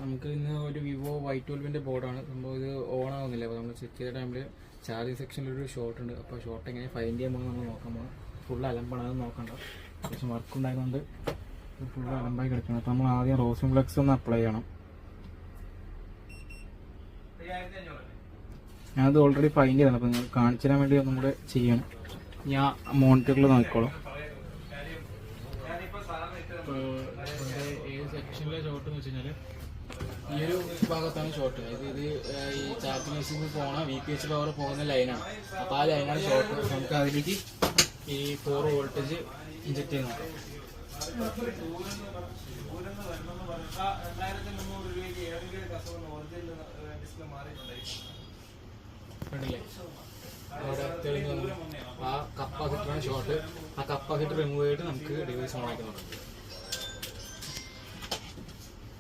നമുക്ക് ഇന്ന് ഒരു വിവോ Y12 ബോർഡാണ്. സംഭവം ഇത് ഓൺ ആവുന്നില്ല. അപ്പോൾ നമ്മൾ ചെക്ക് ചെയ്ത ടൈമിൽ ചാർജിങ് സെക്ഷനിലൊരു ഷോർട്ട് ഉണ്ട്. അപ്പോൾ ഷോർട്ട് എങ്ങനെ ഫൈൻഡ് ചെയ്യാൻ പോകുന്നത് നമ്മൾ നോക്കാൻ പോകണം. ഫുൾ അലമ്പാണ്, അത് നോക്കണ്ട. അത്യാവശ്യം വർക്ക് ഉണ്ടായതുകൊണ്ട് ഫുൾ അലമ്പായി കിടക്കണം. അപ്പോൾ നമ്മൾ ആദ്യം റോസിംഗ് ഫ്ലക്സ് ഒന്ന് അപ്ലൈ ചെയ്യണം. ഞാനത് ഓൾറെഡി ഫൈൻഡ് ചെയ്താണ്. അപ്പോൾ നിങ്ങൾ കാണിച്ചു തരാൻ വേണ്ടി ഒന്നും കൂടെ ചെയ്യണം. ഞാൻ മോണിറ്ററിൽ നോക്കിക്കോളാം. ഏത് സെക്ഷനിലെ ഷോർട്ട് എന്ന് വെച്ച് കഴിഞ്ഞാൽ ഈ ഒരു ഭാഗത്താണ് ഷോർട്ട്. ഇത് ഈ ചാർജിങ് മെഷീനിൽ പോകണ VPH പവർ പോകുന്ന ലൈനാണ്. അപ്പോൾ ആ ലൈനാണ് ഷോർട്ട്. നമുക്ക് അതിലേക്ക് ഈ 4 വോൾട്ടേജ് ഇഞ്ചക്ട് ചെയ്ത് നോക്കാം. കണ്ടില്ലേ, അവിടെ തെളിഞ്ഞ് ആ കപ്പാസിറ്ററാണ് ഷോർട്ട്. ആ കപ്പാസിറ്റർ റിമൂവ് ചെയ്തിട്ട് നമുക്ക് ഡിവൈസ് ഓൺ ആക്കി നോക്കാം.